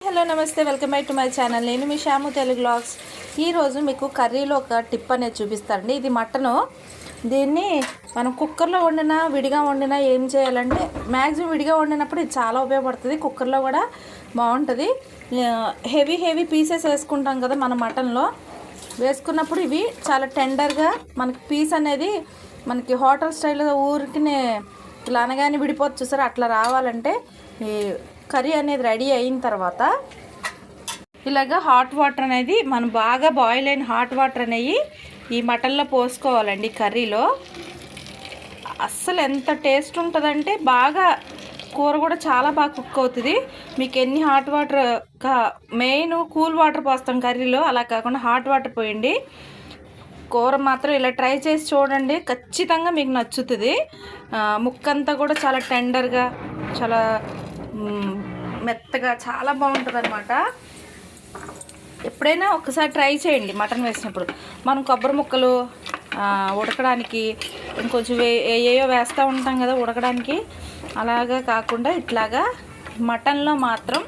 Hello నమస్తే, welcome back to my channel. నేను మీ Shyam Telugu vlogs. ఈరోజు మీకు కర్రీలో ఒక టిప్ అనేది చూపిస్తారండి. ఇది మటను. దీన్ని మనం కుక్కర్లో వండినా విడిగా వండినా ఏం చేయాలంటే మ్యాక్సిమం విడిగా వండినప్పుడు ఇది చాలా ఉపయోగపడుతుంది. కుక్కర్లో కూడా బాగుంటుంది. హెవీ పీసెస్ వేసుకుంటాం కదా మన మటన్లో. వేసుకున్నప్పుడు ఇవి చాలా టెండర్గా మనకి పీస్ అనేది మనకి హోటల్ స్టైల్లో ఊరికినే ఇలా అనగానే విడిపోతుంది చూసారు. అట్లా రావాలంటే ఈ కర్రీ అనేది రెడీ అయిన తర్వాత ఇలాగ హాట్ వాటర్ అనేది మనం బాగా బాయిల్ అయిన హాట్ వాటర్ అనేవి ఈ మటన్లో పోసుకోవాలండి. కర్రీలో అస్సలు ఎంత టేస్ట్ ఉంటుందంటే బాగా కూర కూడా చాలా బాగా కుక్ అవుతుంది. మీకు ఎన్ని hot water main cool water పోస్తాం కర్రీలో, అలా కాకుండా హాట్ వాటర్ పోయండి. కూర మాత్రం ఇలా ట్రై చేసి చూడండి, ఖచ్చితంగా మీకు నచ్చుతుంది. ముక్కంతా కూడా చాలా టెండర్గా చాలా మెత్తగా చాలా బాగుంటుంది అనమాట. ఎప్పుడైనా ఒకసారి ట్రై చేయండి. మటన్ వేసినప్పుడు మనం కొబ్బరి ముక్కలు ఉడకడానికి ఇంకొంచెం ఏయో వేస్తూ ఉంటాం కదా ఉడకడానికి, అలాగా కాకుండా ఇట్లాగా మటన్లో మాత్రం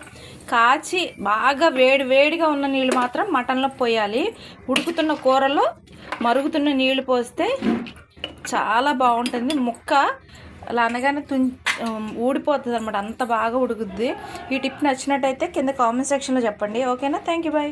కాచి బాగా వేడిగా ఉన్న నీళ్ళు మాత్రం మటన్లో పోయాలి. ఉడుకుతున్న కూరలో మరుగుతున్న నీళ్ళు పోస్తే చాలా బాగుంటుంది. ముక్క అలా అనగానే ఊడిపోతుంది అనమాట, అంత బాగా ఉడుకుద్ది. ఈ టిప్ నచ్చినట్టయితే కింద కామెంట్ సెక్షన్లో చెప్పండి. ఓకేనా? Thank you, bye.